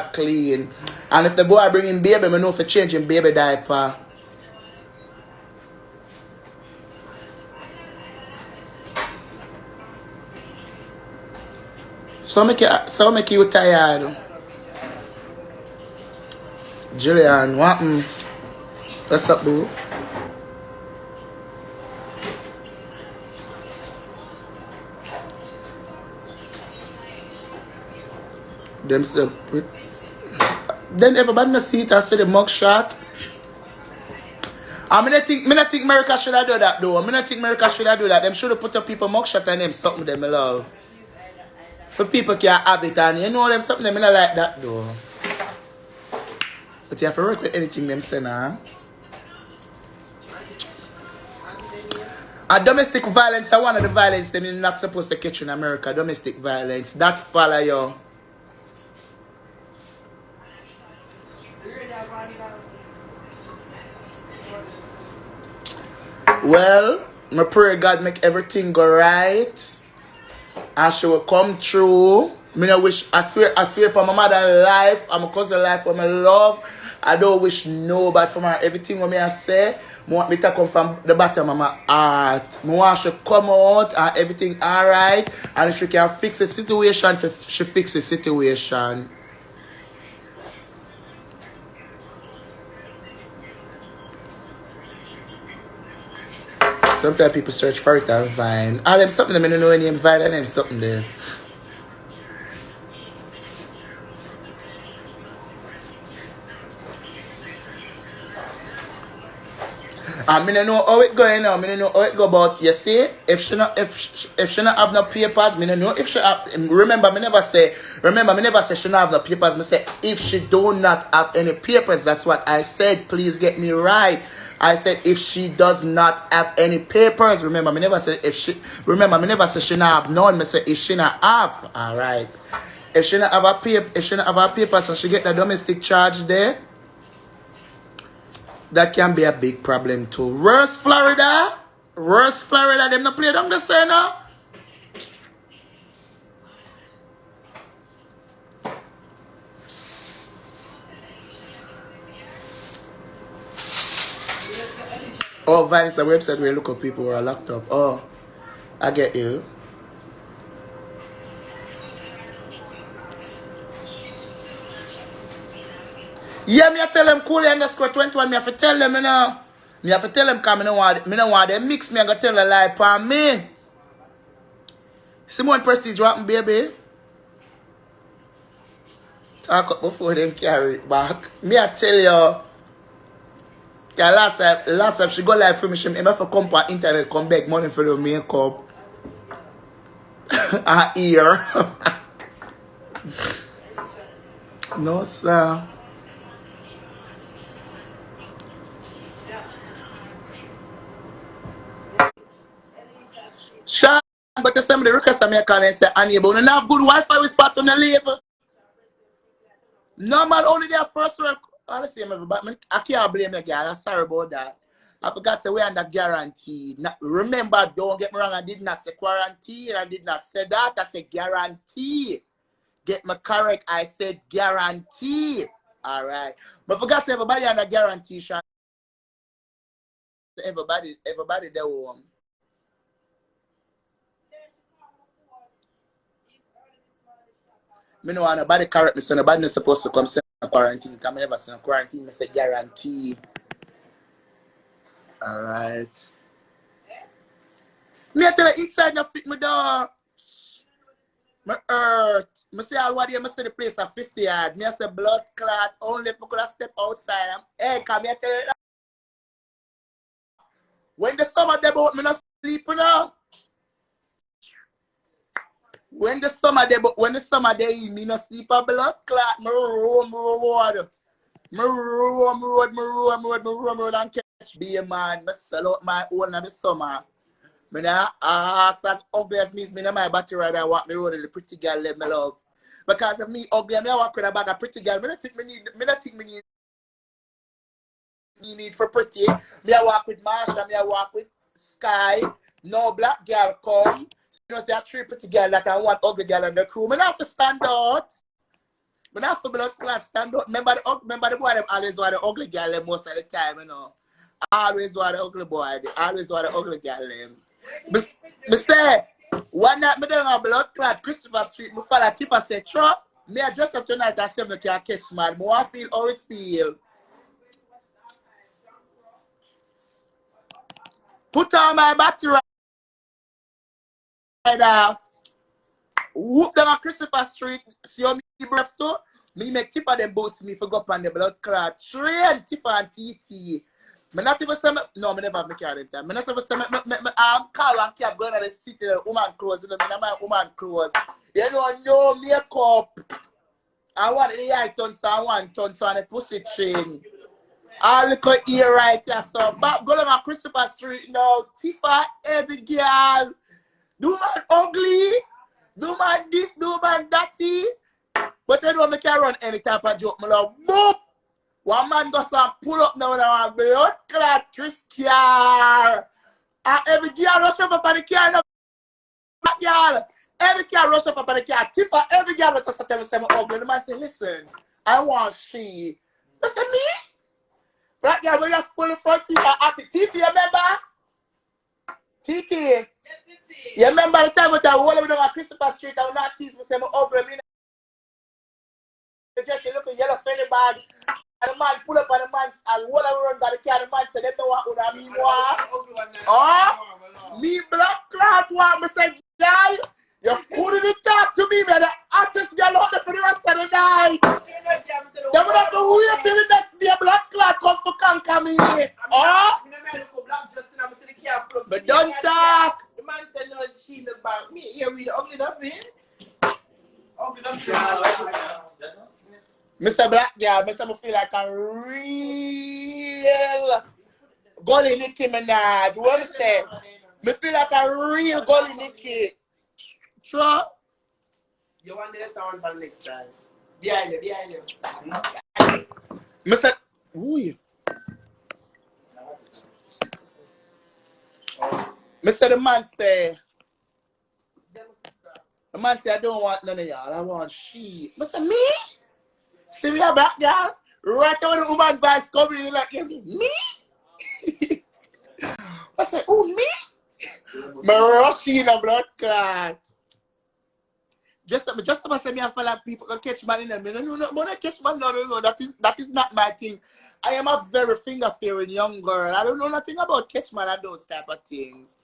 clean. And if the boy bring in baby, I know for changing baby diaper. So make you tired. Julian, what? What's up, boo? Them still. Then everybody in the seat, I see the mug shot. I mean, I think America should have do that though. I mean, I think America should have do that. Them should have put up people mug shot and them something them I love. For people can have it and you know them something them I like that though. But you have to work with anything them say now. A domestic violence is one of the violence them is not supposed to catch in America. Domestic violence. That follow you. Well, I pray God make everything go right. And she will come through. I swear for my mother's life and my cousin's life for my love. I don't wish no bad for her. Everything what I say, I want me to come from the bottom of my heart. I want she come out and everything alright. And if she can fix the situation, she fix the situation. Sometimes people search for it on Vine. And them something them I don't know any Vine and them something there. I don't know how it going now. I don't know how it go about. You see, if she not have no papers, I don't know if she have. Remember, me never say she not have no papers. Me say if she do not have any papers. That's what I said. Please get me right. I said if she does not have any papers. Remember, me never say if she. Remember, me never say she not have none. Me say if she not have. All right. If she not have a paper, so she get the domestic charge there. That can be a big problem too. Worse Florida, them not play down the same now. Oh, Vine is a website where you look up people who are locked up. Oh, I get you. Yeah, me I tell them cool underscore 21. Me have to tell them, you know. Me have to tell them because me no want them mix me and go tell a lie upon me. Simone Prestige what baby? Talk up before them carry it back. Me I tell you. Last time she go live for me, she have to come for internet, come back money for the makeup. Her ear. No, sir. Sean, but the somebody request me a call and say, Annie, but we don't have good Wi-Fi with spot on the level. No man, only their first work. Honestly, everybody, I can't blame the girl. I'm sorry about that. I forgot to say we're under guarantee. Now, remember, don't get me wrong, I did not say quarantine. I did not say that. I said guarantee. Get me correct. I said guarantee. All right. But forgot to say everybody under guarantee, Sean. Everybody there home. Me no want nobody correct me, so nobody is supposed to come say quarantine. Because I never say quarantine, I say guarantee. Alright. Me I tell you inside no fit me door. Me hurt. Me say all what day, me say the place at 50 yard. Me I say blood clot. Only if I could have step outside. Hey, come here tell you that. When the summer day about me not sleep now. When the summer day, me no sleep a blood clot. Me road. Me road and catch be a man. Me sell out my own in the summer. Me nah ask as ugly as me no my battery ride I walk the road and the pretty girl let me love. Because of me ugly, me I walk with a bag of pretty girl. Me not think me need for pretty. Me I walk with Marsha, me I walk with Sky. No black girl come. You know, say a three pretty girl that I want ugly girl on the crew. Me not have to stand out. But that's the blood clot stand up. Remember the boy them always want the ugly girl them most of the time, you know. Always want the ugly boy. They always want the ugly girl them. Me say, one night me down a blood clot Christopher Street, me follow tip and say, Trump, me I dress up tonight and say me can catch man. Me want feel how it feel. Put on my battery right now. Whoop down a Christopher Street. See how me breath too? Me make tip of them boats me for go up on the blood clot. Train tip and TT. Me not even say no, me never have my car them time. Me not even say me car and cab going to the city, woman clothes, you know, me not my woman clothes. You know, no makeup. I want the eye tons so I want tons on the pussy chain. All look here right here, so back go on Christopher Street now. Tifa, every girl. Do man ugly. Do man this, do man thaty. But you know me can run any type of joke, me love. Boop! One man goes and pull up now and a blood clot Chris car. And every girl rush up on the car. No, girl. Every girl rush up on the car. Tifa, every girl was just tell me say ugly. The man say, listen, I want she. I say, me? Black girl, we just pull the front teeth at the TT, you remember? TT. Yes, TT. You remember the time with that whole of them on Christopher Street and we not tease me say me ugly. Me just look at yellow fanny bag. And the man pull up on the man and roll around by the car. The man said, them know what I mean, oh, me black cloud one. Me say, girl, you couldn't talk to me, man. The hottest girl out there for the rest of the night. They would have to wait till the next day. Black cloud come for conquer me. Oh, but don't talk. The man said, no, she's about me. Here we the ugly dumpling. Ugly dumpling. Mr. Black girl, Mr. feel like a real Gully Nicki Minaj. What you say? Me feel like a real Gully Nicki. True? You want the sound for the next time? Behind you. Mr. Who you? Mr. The man say, I don't want none of y'all. I want she. Mr. Me? See me a black girl? Right now the woman guys coming in like, me? I said, oh, me? Me rushing in a blood clot. Just about say me and follow people can catch man in them. No, catch man, no. That is not my thing. I am a very finger-fearing young girl. I don't know nothing about catch man and those type of things.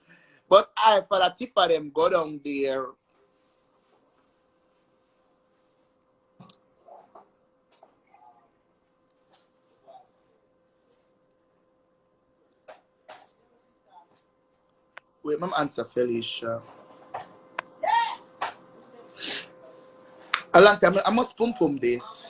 But I follow Tifa them go down there. Wait, my answer Felicia. A long time, I must pum this.